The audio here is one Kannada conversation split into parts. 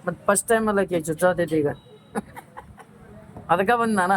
ಮತ್ ಫಸ್ಟ್ ಟೈಮ್ ಅಲ್ಲ ಕೇ ಚುಚ್ಚಾತೈತಿ ಈಗ ಅದಕ್ಕ ಬಂದ್ ನಾನ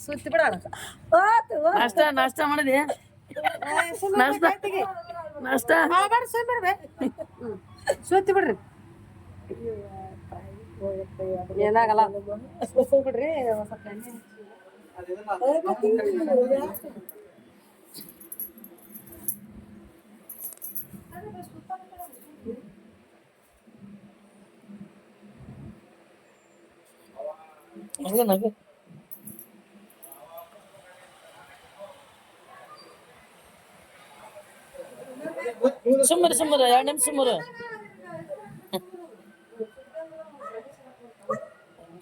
ಸುತ್ತಿ ಬಿಡ ನಾಷ್ಟ ಮಾಡಿದೆ ನಾಷ್ಟ ಸುತ್ತಿ ಬಿಡ್ರಿ ಏನಾಗಲ್ಲ ಬಿಡ್ರಿ ಸುಮ್ಮನೆ 2 ನಿಮಿಷ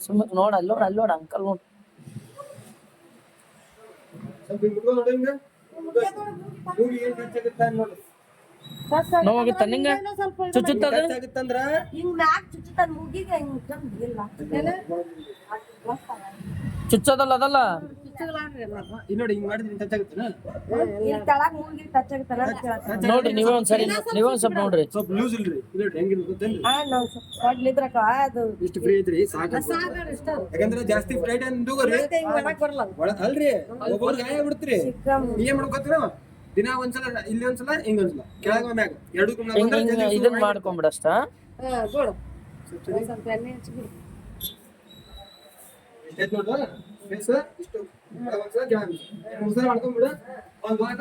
ಸುಮ್ಮನೆ ನೋಡ ಅಲ್ಲೋಡ ಅಂಕಲ್ ನೋಡ್ ನೋವಾಗುತ್ತ ನಿಂಗ ಚುಚ್ಚುತ್ತದ ಚುಚ್ಚೋದಲ್ಲ ಅದಲ್ಲ ನೋಡ್ರಿ ನೀವೇ ಒಂದ್ಸರಿ ಸ್ವಲ್ಪ ನೋಡ್ರಿ ಇಷ್ಟು ಫ್ರೀ ಐತ್ರಿ ಯಾಕಂದ್ರೆ ಜಾಸ್ತಿ ಫ್ಲೈಟ್ ಅಲ್ರಿ ಒಬ್ಬೊಬ್ರು ಗಾಯ ಬಿಡ್ತ್ರಿ ಏನ್ ಮಾಡ್ಕೋತೀರ ದಿನ ಒಂದ್ಸಲ ಇಲ್ಲಿ ಒಂದ್ಸಲ ಹಿಂಗೊಂದ್ಸಲ ಕೆಳಗ ಮ್ಯಾಗ ಎರಡು ಇದನ್ನ ಮಾಡ್ಕೊಂಬಿಡಷ್ಟ ಇಷ್ಟು ಒಂದ್ಸಲ ಮಾಡ್ಕೊಂಡ್ಬಿಡ ಒಂದ್ ವಾರ